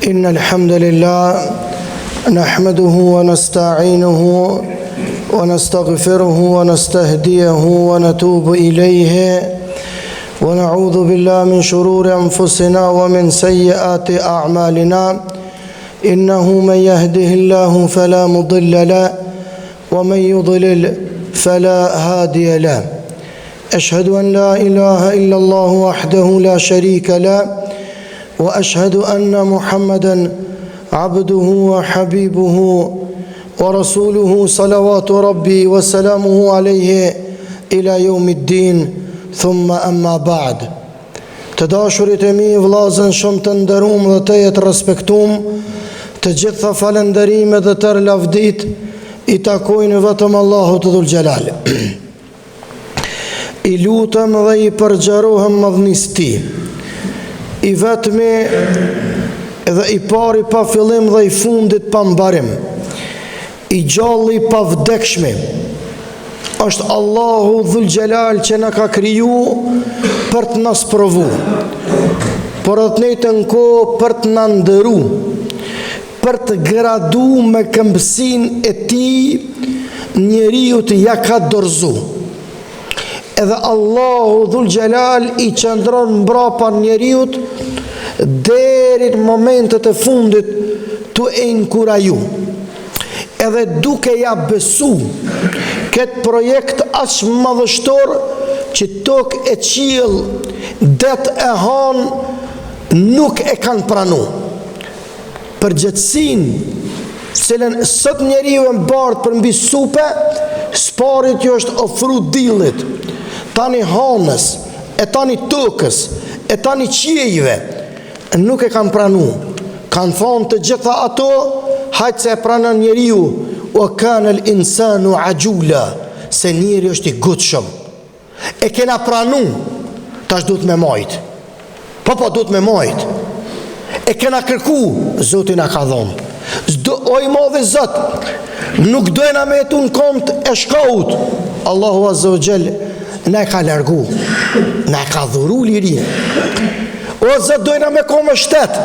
إن الحمد لله نحمده ونستعينه ونستغفره ونستهديه ونتوب إليه ونعوذ بالله من شرور أنفسنا ومن سيئات أعمالنا إنه من يهده الله فلا مضل له ومن يضلل فلا هادي له أشهد أن لا إله إلا الله وحده لا شريك له وأشهد أن محمدا عبده وحبيبه ورسوله صلوات ربي وسلامه عليه إلى يوم الدين ثم أما بعد. Të dashurit e mi, vllazën shumë të nderuam dhe të jetë respektuam, të gjitha falënderimet dhe tërë lavdit i takojnë vetëm Allahut Dhul Xhelal. I lutem dhe i përgjerohem madhnisë ti, i vetmi dhe i pari pa fillim dhe i fundit pa mbarim, i gjalli pa vdekshmi, është Allahu Dhul Xhelal që na ka kriju për të na sprovu, por atë njëjtën kohë për të na ndëru, për të gradu me këmbësin e ti njeriu të ja ka dorëzu. Edhe Allahu Dhul Xhelal i qëndron mbrapa njeriut deri në momentet e fundit të inkuraju. Edhe duke ja besu këtë projekt aq madhështor që tokë e qiell, det e han nuk e kanë pranu. Përgjithësinë cilën sot njeriu e mbartë për mbi supe, sparit jo është ofru dillit, tani hanës, e tani tokës, e tani qiejve, nuk e kanë pranu. Kanë thonë të gjitha ato, hajtë se e pranon njeriu, o kanë l'insanu ajula, se njeri është i gutshëm. E kena pranu, tash duhet me majtë. Po duhet me majtë. E kena kërku, Zotin a ka dhonë. O i madhi Zot, nuk dojna me jetu në kont e shkaut. Allahu Azza wa Jall na e ka largu, na e ka dhuru lirin. O Zot, dojna me kome shtet,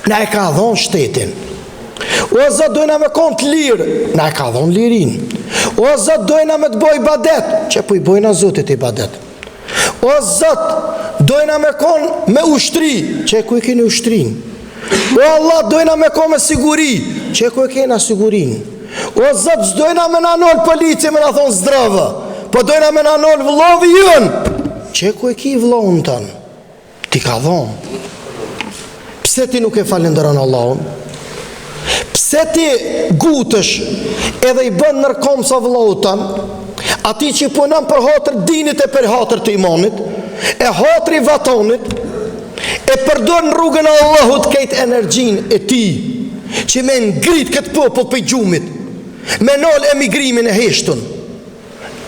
na e ka dhonë shtetin. O Zot, dojna me kon të lirë, na e ka dhonë lirin. O Zot, dojna me të boj ibadet, që po i bojna Zotit ibadet. O Zot, dojna me kon me ushtri, që ku i keni ushtrin. O Allah, dojna me kon me siguri, që ku e kena sigurin. O Zot, dojna me nanol polici me na thonë zdravë, po dojna me nanol vëllovi jënë, që ku e ki vëllovën tënë, ti ka dhonë. Pse ti nuk e falenderon Allahun? Pse ti gutësh edhe i bën nërkom sa vëllovën tënë, ati që punon për hatër dinit e për hatër të imanit, e hatëri vatonit, e përdor në rrugën e Allahut këtë energjin e ti, që me ngrit këtë popull për gjumit, me nol emigrimin e heshtun,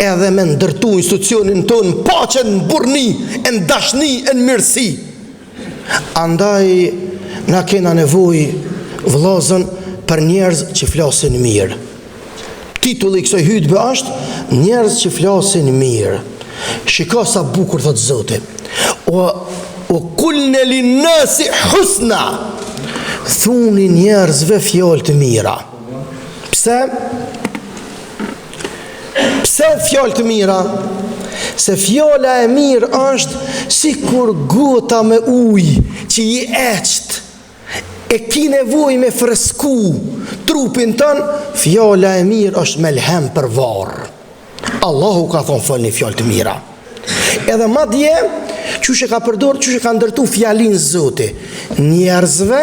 edhe me ndërtu institucionin tonë në paqen, në burni, në dashni, në mirësi. Andaj na kena nevoj, vllazën, për njerëz që flasin mirë. Titulli i kësaj hutbe është njerëz që flasin mirë. Shiko sa bukur thot Zoti. O kulne linnasi husna, thuni njerëzve fjalë të mira. Pse? Pse fjalë të mira? Se fjala e mirë është si kur gota me ujë që i eqt, e ki nevoj me fresku trupin tën, fjala e mirë është melhem për varë. Allahu ka thonë folni fjallë të mira. Edhe ma dje, qështë e ka përdor, qështë e ka ndërtu fjalin Zoti, njerëzve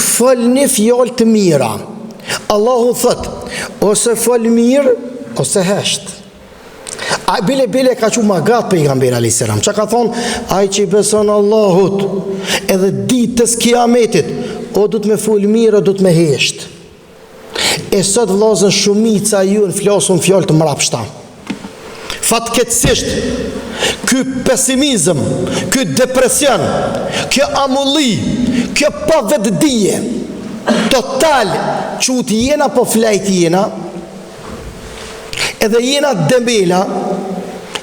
folni fjallë të mira. Allahu thët, ose fol mirë, ose hesht. A bile ka që magat pejgamberi alayhis salam, që ka thonë, ai që i beson Allahut, edhe ditës kiametit, o du të me fol mirë, o du të me hesht. E sot vllazën shumica ju në flasun fjallë të mrapshta. Fatkeqësisht, ky pesimizëm, ky depresion, kjo amulli, kjo pa vetdije total, që të jena po flajt jena, edhe jena dembela,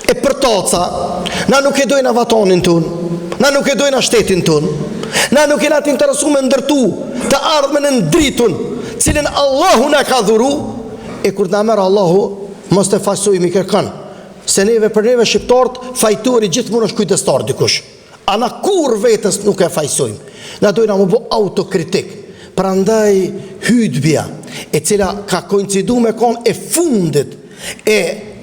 e përtoca, na nuk e dojna vatonin tun, na nuk e dojna shtetin tun, Na nuk jena të interesu me ndërtu të ardhmen në dritun cilin Allahu na ka dhuru. E kur na merr Allahu, mos të fajsojmë i kërkon. Se neve për neve shqiptarët fajtori gjithmonë është kujdestar dikush. Ana kur vetës nuk e fajsojmë. Na dojna më bo autokritik. Prandaj hutbja e cila ka koincidu me kon e fundit e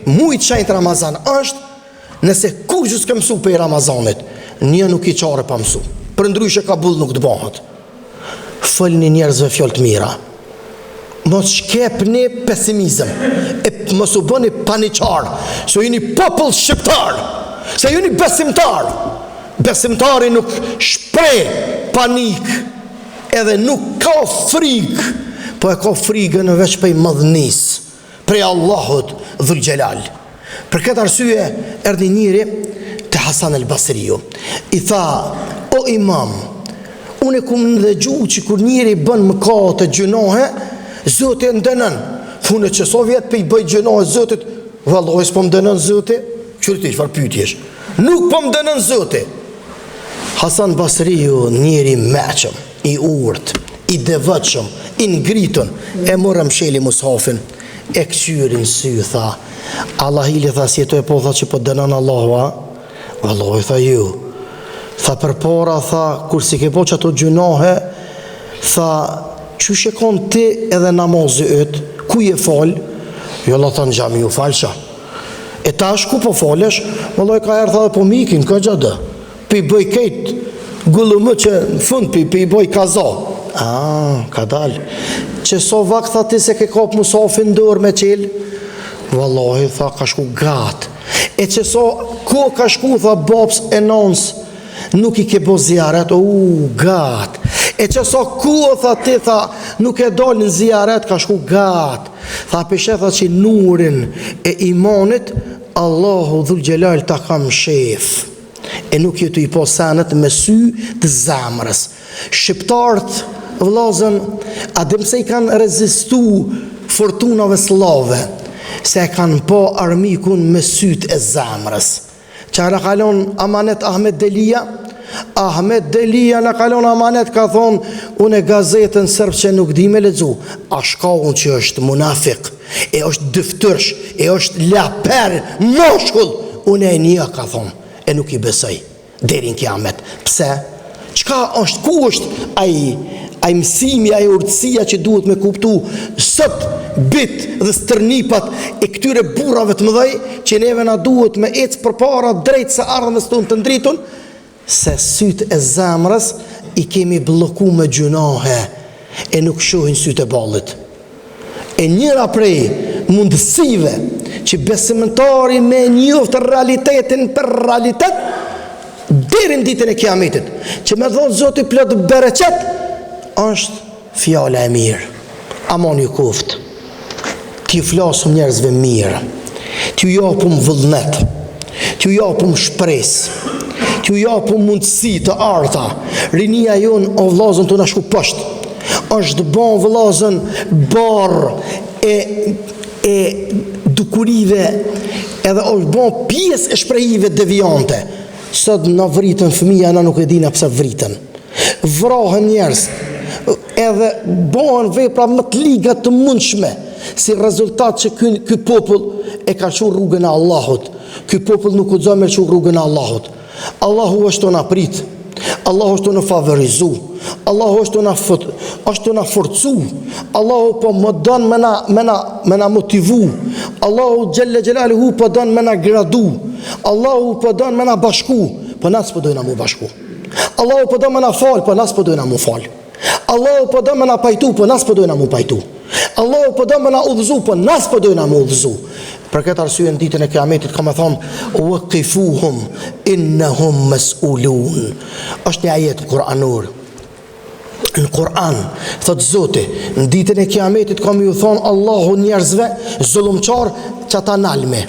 mujt shenjt Ramazan është nëse kush s'ka mësu për Ramazanit, një nuk i qare pa mësu. Për ndryshe ka bull nuk të bëhat. Fëllni njerëzve fjallë të mira. Mos shkepni pesimizëm. E mos u bëni paniqar. Se jeni popull shqiptar. Se jeni besimtar. Besimtari nuk shpreh panik. Edhe nuk ka frikë. Po e ka frikën veç për madhnis. Prej Allahut Dhul Gjelal. Për këtë arsye erdhi njëri te Hasan el Basriu. I tha: o imam, unë kum ndëgju që kur njëri bën mëkate gjunohe, Zoti e ndënën. Unë që so vjet për i bëj gjunohe Zotit, vallahi s'po më dënon Zoti. Qyri ti çfarë pyetjesh? Nuk po më dënon Zoti. Hasan Basriu, njëri meqëm, i urt, i devotshëm, i ngritun, e morëm sheli mushafin, e kqyrin sy, tha: Allah ili, tha, si jetu e po, tha, që po dënon Allahu, a? Vallahi, tha, ju. Tha, për para, tha, kur si ke po që ato gjunohe, tha, që shekon ti edhe namazi yt, ku je fal? Jo, la, tha, në gjami ju falësha. E tash ku po falesh? Vallahi, ka erë, tha, po mikin, ka gjadë. Pi bëj kejt, gullumë që në fund, pi bëj kaza. Ka dal. Që so vak, tha, ti se ke kap musafin dër me qel? Vallahi, tha, ka shku gatë. E që so, ko ka shku, tha, babs e nons, nuk i ke bo zjaret, gatë. E që so, ko, tha, ti, tha, nuk e dal në zjaret, ka shku gatë. Tha, pishe, tha, që nurin e imanit, Allahu Dhul Gjelal ta kam shef. E nuk jetu i po sanet me sy të zamrës. Shqiptarët, vllazën, adem se i kanë rezistu fortunave slave, se e kanë po armikun me syt e zamrës. Qa në kalon amanet Ahmet Delia? Ahmet Delia në kalon amanet, ka thonë, unë e gazetën sërb që nuk di me ledzu. A shka unë që është munafik, e është dëftërsh, e është laper, moshkull, unë e një, ka thonë, e nuk i besoj, deri në kiamet. Pse? Qka është, ku është ai mësimi, ai urtësia që duhet me kuptu sot bit dhe stërnipat e këtyre burrave të mëdhej, që neve na duhet me ecë përpara drejt se ardhmës tonë të ndritun, se syt e zemrës i kemi bloku me gjunohe e nuk shohin syt e ballit. E njëra prej mundësive që besimtari me njoftë realitetin për realitet deri në ditën e kiametit, që me thonë Zoti plot bereqet, është fjala e mirë. Amon ju kuft, t'ju flasëm njerëzve mirë, t'ju japum vullnet, t'ju japum shpres, t'ju japum mundësi të arta. Rinia jonë o vllazën të nashku poshtë, është bon vllazën barë e dukurive, edhe është bon pjesë e shprehive devijante. Sot në vritën fëmija, na nuk e dina pse vritën. Vrohen njerëz, edhe bëhen vepra më të liga të mundshme, si rezultat që ky popull e ka qenë rrugën e Allahut. Ky popull nuk u me qenë rrugën e Allahut. Allahu është të na prit, Allahu është të na favorizu, Allahu është të na forcu, Allahu po më don me na motivu, Allahu Gjelle Gjelaluhu po don me na gradu, Allahu po don me na bashku, po na s'po dojna mu bashku. Allahu po don me na fal, po na s'po dojna mu fal. Allahu po don me na pajtu, po na s'po dojna mu pajtu. Allahu po don me na udhëzu, po na s'po dojna mu udhëzu. Për këtë arsye në ditën e kiametit ka më thonë: waqifuhum innahum mas'ulun. Është një ajet kuranor. Në Kur'an thot Zoti, në ditën e kiametit ka më ju thonë Allahu njerëzve zullumçar që ata nalme.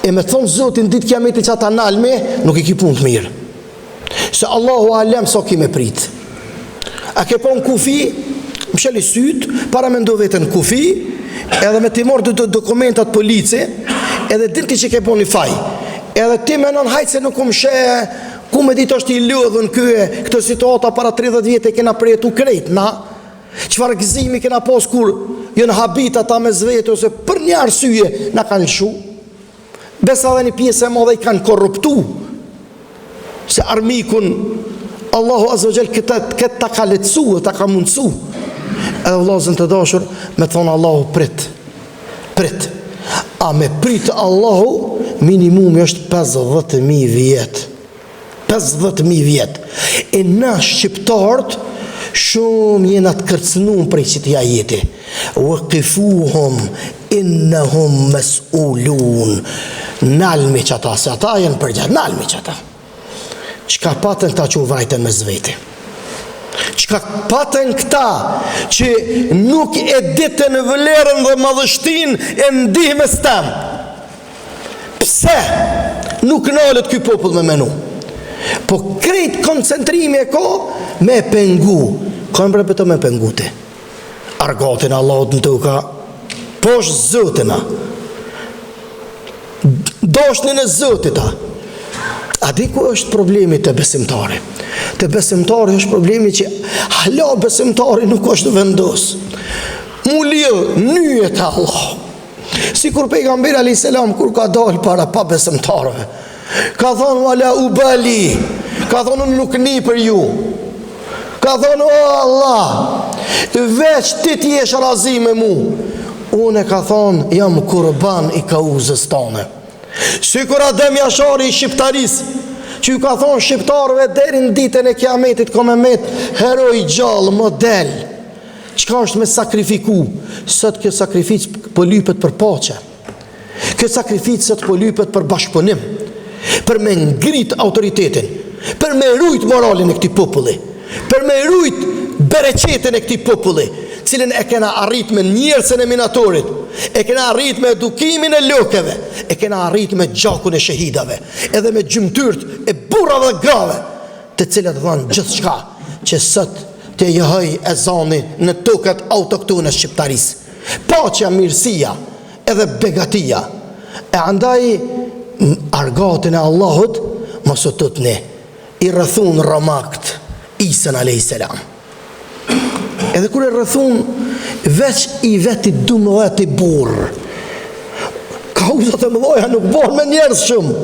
E me thonë Zoti në ditë kiametit që ata nalme, nuk i ki punë të mirë. Se Allahu alem sa ki me prit. A ke po në kufi, më sheli syt, para me ndo vetën kufi, edhe me ti morë të dokumentat polici, edhe din ti që ke po një faj. Edhe ti me nën hajtë se nuk më she Ku me ditë është i lodhën këtë situata para 30 vjetë e kena përjetu krejt, na? Çfarë gëzimi kena pas kur jënë habita ta me zvete, ose për një arsye na kanë lëshu? Besa dhe një pjesë e madhe i kanë korruptu. Se armikun Allahu Azza wa Jall këtë ta ka letësu, ta ka mundësu. Edhe vllazën të dashur, me thonë Allahu prit. A me prit Allahu, minimumi është 50.000 vjetë. 50.000 vjetë. E na shqiptarët, shumë jena të kërcënum për i qëtëja jeti. Waqifuhum innahum mas'ulun. Nalmi që ata, se ata jenë përgjatë, nalmi që ata. Qka patën këta që u vrajten me zveti? Qka patën këta që nuk e ditën vlerën dhe madhështin e ndihmes tem? Pse nuk nalët ky popull me menu? Po krejt koncentrimi e ko me pengu. Ka më përto me penguti? Argatin Allahut në tuka, posh zëtina, doshnin e zëtita. A di ku është problemi të besimtari? Të besimtari është problemi që hala besimtari nuk është vendos. Mu lidh nyjet e Allah. Si kur pejgamberi a.s. kur ka dalë para pa besimtarëve, ka thonë wala ubali, ka thonë unë nuk ni për ju, ka thonë o Allah, veç ti t'jesh razi me mu, unë ka thonë jam kurban i kauzës tane. Si kur Adem Jashari i shqiptaris, që ju ka thonë shqiptarëve deri në ditën e kiametit ka me met heroj gjallë, model. Qka është me sakrifiku? Sot kjo sakrific po lypet për pache. Kjo sakrific sot po lypet për bashkëpunim, për me ngrit autoritetin, për me rujt moralin e këti populli, për me rujt bereqetin e këti populli, cilin e kena arrit me njerësën e minatorit, e kena arrit me edukimin e lokeve, e kena arrit me gjakun e shahidave, edhe me gjymtyrt e burrave dhe grave, të cilët dhanë gjithë shka që sot të jëhëj e zani në tokat autoktone shqiptaris. Paqja, mirësia edhe begatia. E andaj argatin e Allahut mos u tutni, i rrethun Ramakt Isën a.s. Edhe kur e rrethun veç i veti 12 burr. Kauzat e mëdhaja nuk bëhen me njerëz shumë,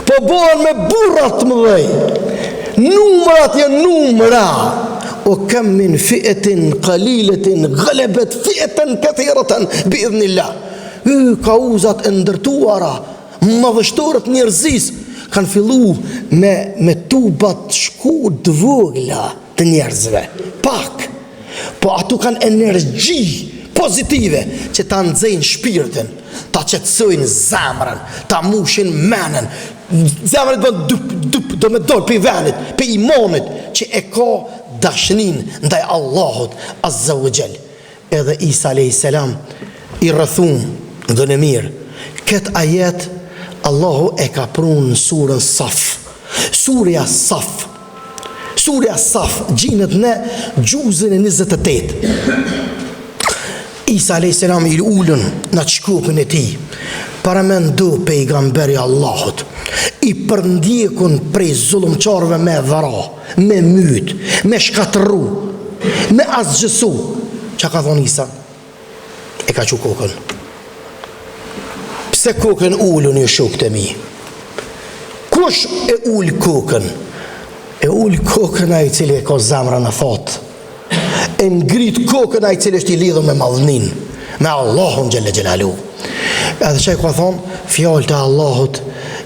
po bëhen me burrat mëdhej. Numrat janë numra. O kam min fi'atin qalilatin ghalabat fi'atan kathiratan bi'idhnillah. Kauzat e ndërtuara, madhështorët njerëzis kanë fillu me tubat shkurt vogla të njerëzve. Pak. Po ato kanë energji pozitive që ta nxejnë shpirtin, ta qetësojnë zemrën, ta mushin menen. Zemrën bën dup, do me dorë për venit, për imanit që e ka dashnin ndaj Allahut Azza wa Jall. Edhe Isa a.s. i rrethun dhe në mirë. Këtë ajet Allahu e ka prunë në surën Saf. Surja Saf. Surja Saf gjinët në gjuzën e 28. Isa a.s. i ullën në shkupin e ti, para me ndu pejgamberi Allahut, i përndjekun prej zullumqarve me dhara, me myt, me shkatëru, me asgjësu. Qa ka thonë Isa? E ka që kokën. Pse kokën ullën i shokët e mi? Kush e ullë kokën? E ullë kokën a i cili e ka zemra në thotë. E ngrit kokën a i cili është i lidhë me madhnin, me Allahun Gjelle Gjelalu. Edhe që e ka thonë, fjallë të Allahut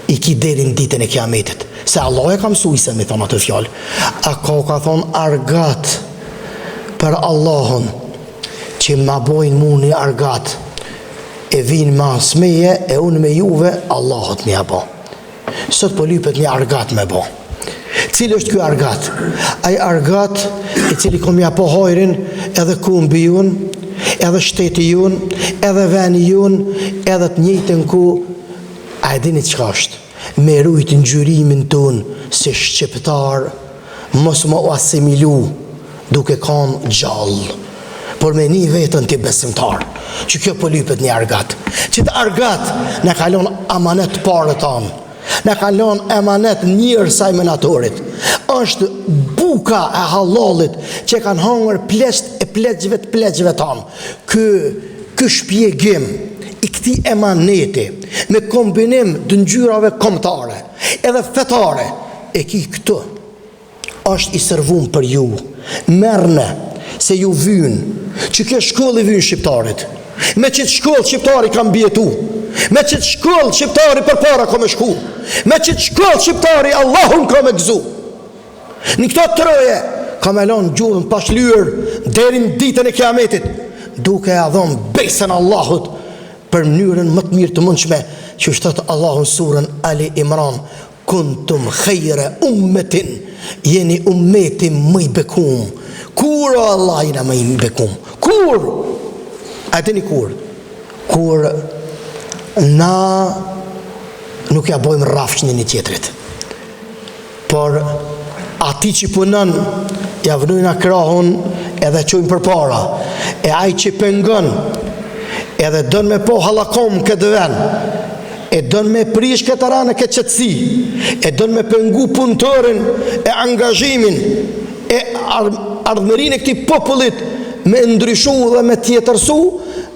i ki derin ditën e kiametit. Se Allah e ka mësu Isën me thonë atë fjallë. A ka thonë argat për Allahun, që ma bojnë mu një argat, e vinë ma smeje, e unë me juve, Allahut me abo. Sot po lypet një argat me bo. Cili është kjo argat? Ai argat i cili kom ja po hajrin edhe kumbi jun, edhe shteti jun, edhe veni jun, edhe të njëjtën ku, a e dini çka është? Me rujt në gjyrimin ton si shqiptar, mos më u asimilu duke kanë gjallë, por me një vetën të besimtar, që kjo po lypet një argat, që të argat në kalon amanet parë tanë, Në kanë lënë emanet njërë sa i menatorit. Është buka e halalit që kanë hangër plesht e pleqëve tanë. Kë shpjegim i këti emaneti me kombinim të ngjyrave kombëtare edhe fetare e ki këtë është i servum për ju. Merne se ju vynë që ke shkollë i vynë shqiptarit. Me qëtë shkollë shqiptari kam bjetu. Me qëtë shkollë shqiptari për para ka me shku. Me qëtë shkollë shqiptari Allahun ka me gëzu. Në këto troje ka me lanë gjurën pashlyer derin ditën e kiametit, duke e adhon besën Allahut për mënyrën më të mirë të mundshme, që shtatë Allahun surën Ali Imran: kuntum khejre ummetin, jeni ummeti më i bekum. Kur Allah jena më i bekum? Kur? A dini kur? Kur na nuk ja bojmë rafsh një tjetrit, por ati që punën ja vënujna krahun edhe qojmë për para, e aj që pëngën edhe dën me po halakom këtë ven, e dën me prish këtë aranë këtë qëtësi, e dën me pëngu punëtërin e angazhimin e ardhëmërin e këti popullit me ndryshu dhe me tjetërsu,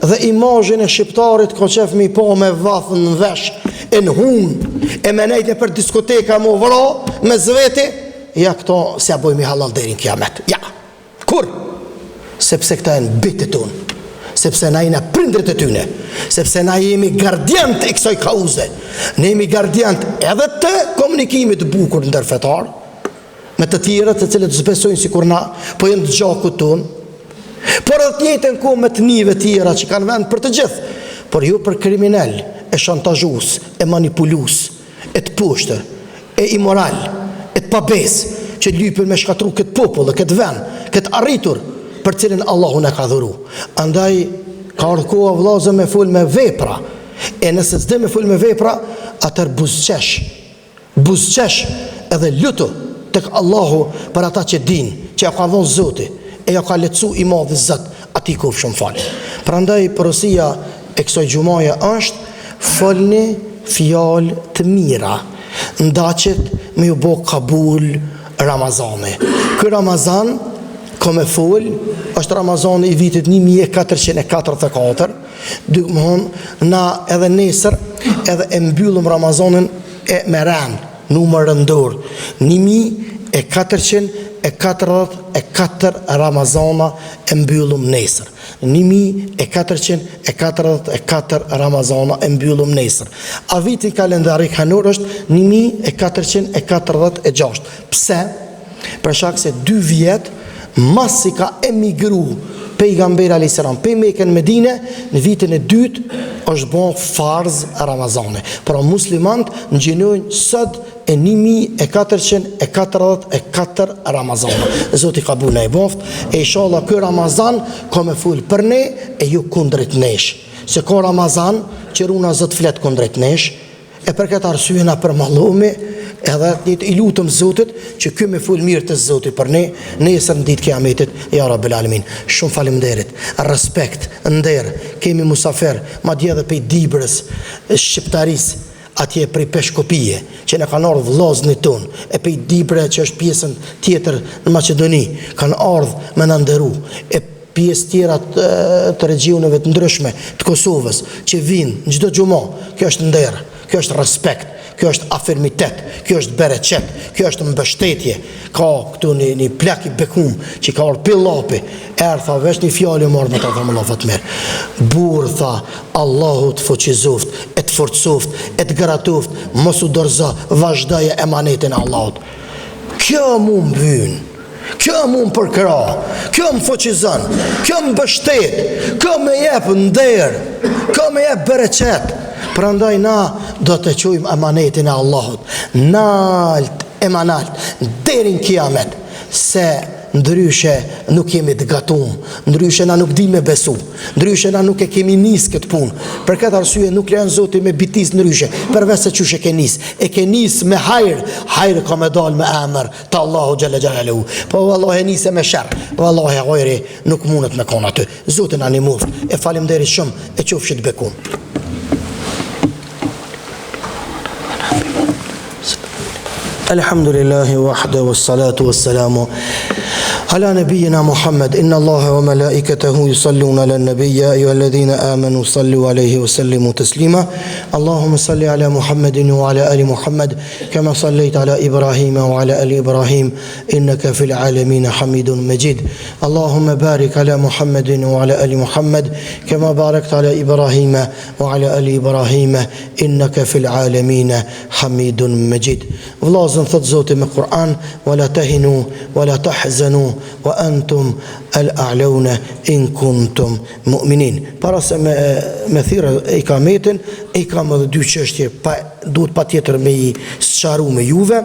dhe imazhin e shqiptarit ko qef mi po me vathën në vesh e në hun e me nejtë për diskoteka më vëra me zveti, ja këto se a bojmë i halal derin kiamet. Ja, kur? Sepse këta e në bitë tunë, sepse na jena prindrit e tyne, sepse na jemi gardjant e kësoj kauze, ne jemi gardjant edhe të komunikimit bukur ndërfetar, me të tjera të cilët zbesojnë si kur na, po jenë të gjakut tunë, por edhe të njëjtën kohë me të nive tjera që kanë vend për të gjithë, por ju për kriminal, e shantazhus, e manipulus, e të pushtër, e imoral, e të pabes, që lypën me shkatru këtë popull, këtë vend, këtë arritur, për cilin Allahun e ka dhuru. Andaj, ka ardhur koha vëllazë me fol me vepra, e nëse s'de me fol me vepra, atër buzqesh edhe lutu tek Allahu për ata që din, që ja ka dhënë Zoti, e ja ka lecu i madhi Zot, ati ku shumë falë. Prandaj porosia e kësaj gjumaje është folni fjalë të mira, ndaqet me ju bo kabul Ramazani. Ky Ramazan ka me fol, është Ramazani i vitit 1444, na edhe nesër edhe e mbyllëm Ramazanin e me rend, numër rëndor, 1444 Ramazana e mbyllëm nesër. 1444 Ramazana e mbyllëm nesër. A viti kalendarik hanor është 1446. Pse? Për shkak se 2 vjet mas si ka emigru pejgamberi alayhis salam pe Mekën në Medinë, në vitin e dytë është bon farz Ramazani. Pra muslimant në gjenojnë sot e 1444 Ramazana. Zoti ka bu në e boft, e inshallah kë Ramazan ka me full për ne e ju kundrejt nesh. Se ka Ramazan që runa zot flet kundrejt nesh, e për këtë arsye na përmallomi edhe i lutëm Zotit që ky me full mirë të Zotit për ne, nesër në ditë kiametit, ja Rabbel Alamin. Shumë faleminderit, respekt, nder, kemi musafer, madje edhe pej Dibrës, shqiptaris, atje prej Peshkopije, që ne kanë ardhë vllazënit tonë, e pej Dibre që është pjesën tjetër në Maqedoni, kanë ardhë me në nderu, e pjesë tjera të regjioneve të ndryshme të Kosovës, që vinë në çdo xhumë. Kjo është nder, kjo është respekt, kjo është afirmitet, kjo është bereqet, kjo është mbështetje. Ka këtu një plak i bekum që ka orë pillapi, tha vesh një fjallë e marrë me të thamë Allah fatmer. Burë tha, Allahu të foqizoft, e të forcoft, e të garatoft, mos u dorza, vazhdaje emanetin Allahut. Kjo mu më vynë, kjo mu më përkra, kjo më foqizon, kjo më bështet, kjo më jep nder, kjo më jep bereqet. Prandaj na do të qojmë emanetin e Allahut, nalt emanalt, derin kiamet, se ndryshe nuk jemi të gatum, ndryshe na nuk di me besu, ndryshe na nuk e kemi nis këtë punë. Për këtë arsye nuk lejon Zoti me bitis ndryshe, përveç se çush e ke nis me hajr ka me dal me emër të Allahu xhalla xhalalu. Po vallahi e nise me sherr, vallahi gojri nuk mundet me kon aty. Zoti na ndihmoft. E faleminderit shumë, e qofshit bekum. Alhamdulillahi wahda wassalatu wassalamu ala nabiyyina Muhammad. Inna Allaha wa malaikatahu yusalluna ala nabiy ya ayyuhalladhina amanu sallu alayhi wa sallimu taslima. Allahumma salli ala Muhammadin wa ala ali Muhammad kama sallaita ala Ibrahim wa ala ali Ibrahim innaka fil alamin Hamidun Majid. Allahumma barik ala Muhammadin wa ala ali Muhammad kama barakta ala Ibrahim wa ala ali Ibrahim innaka fil alamin Hamidun Majid. Vllazën thot Zoti me Kur'an: "Wala tahinu wala tahzanu wa antum al-a'launa in kuntum mu'minin." Para se me thirrë e ikametin, e kam edhe dy çështje duhet patjetër me i sqaru me juve.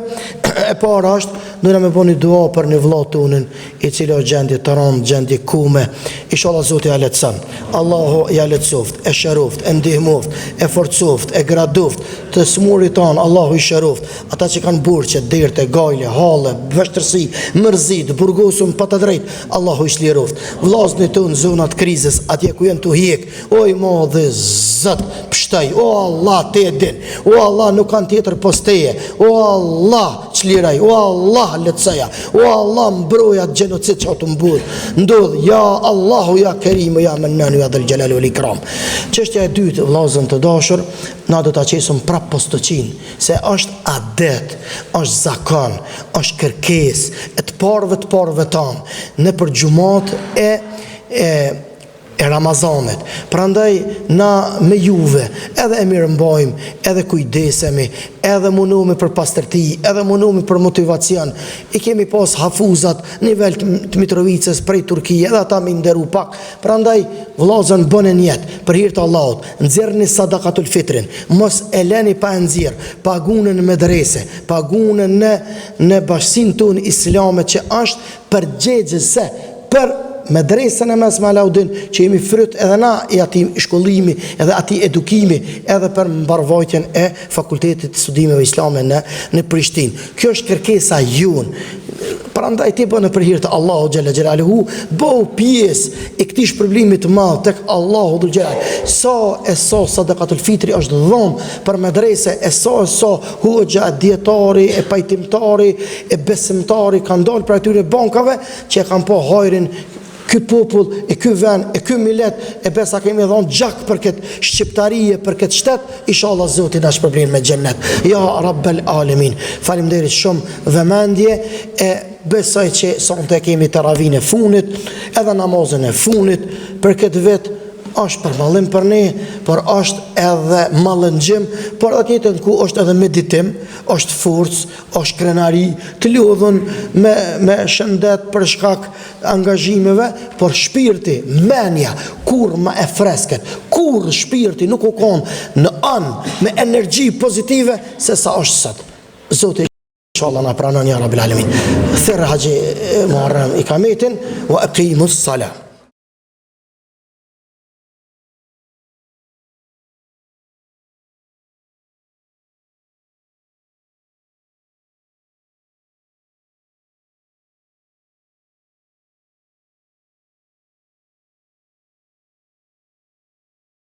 E para është do me bëni dua për një vëlla tonin i cili është gjendje të rëndë, gjendje kume. Inshallah Zoti ja lehtëson. Allahu ja lehtësoft, e shëroft, e ndihmoft, e forcoft, e gradoft të smurit ton. Allahu i shëroft ata që kanë burqe, derte, gajle, halle, vështërsi, mërzit, burgosum pa të drejt. Allahu i shliroft. Vllazën ton në zonat krizës, atje ku janë të hjek. O i madhe Zot, pështaj, o Allah te e din. O Allah nuk kanë tjetër posteje. O Allah çliraj, o Allah letësaja, o Allah mbroja gjenocid që të ndodh, ja Allahu, ja Kerimu, ja Mennanu, ja Dhul Jalali wal Ikram. Çështja e dytë, vllazën të dashur, na do ta qesim prap postëqin, se është adet, është zakon, është kërkesë e të parëve tanë në për gjumat e Ramazanit. Prandaj na me juve edhe e mirëmbajmë, edhe kujdesemi, edhe mundohemi për pastërti, edhe mundohemi për motivacion. I kemi pas hafuzat nivel të Mitrovicës prej Turqie, edhe ata më nderu pak. Prandaj vllazën bënë jetë për hir të Allahut, nxjerrni sadakatul fitrin, mos e lëni pa nxjerr, pagunën në medrese, pagunën në bashkinë tonë islame që është përgjegjëse për medresën e mes Malaudin që jemi fryt edhe na e ati shkollimi edhe ati edukimi edhe për mbarvajtjen e fakultetit të studimeve islame në Prishtinë. Kjo është kërkesa junë. Prandaj ti bënë për hir të Allahu xhalla xhelaluhu, bëu pjesë e këtij shpërblimi të madh tek Allahu dhul xhelal. Sa sadakatul fitri është dhënë për medrese, sa hoxha, dietari, e pajtimtari, e besimtari kanë dalë për atyre bankave që kanë po hajrin ky popull, e ky vend, e ky millet, e besa kemi dhënë gjak për këtë shqiptarie, për këtë shtet. Inshallah Zoti na shpërblen me xhennet. Ja Rabbel Alamin. Faleminderit shumë vëmendje e besoj që sonte kemi taravin e funit, edhe namazën e funit për këtë vit. Është për mallim për ne, por është edhe mallëngjim, por atë jetën ku është edhe meditim, është forcë, është krenari, të lidhur me shëndet për shkak angazhimeve, por shpirti, mendja, kur më e freskët, kur shpirti nuk u kon në me energji pozitive se sa është sot. Zoti inshallah na pranon ya Rabbil Alamin. Thirr Haji Muharram ikametin wa aqimus salam.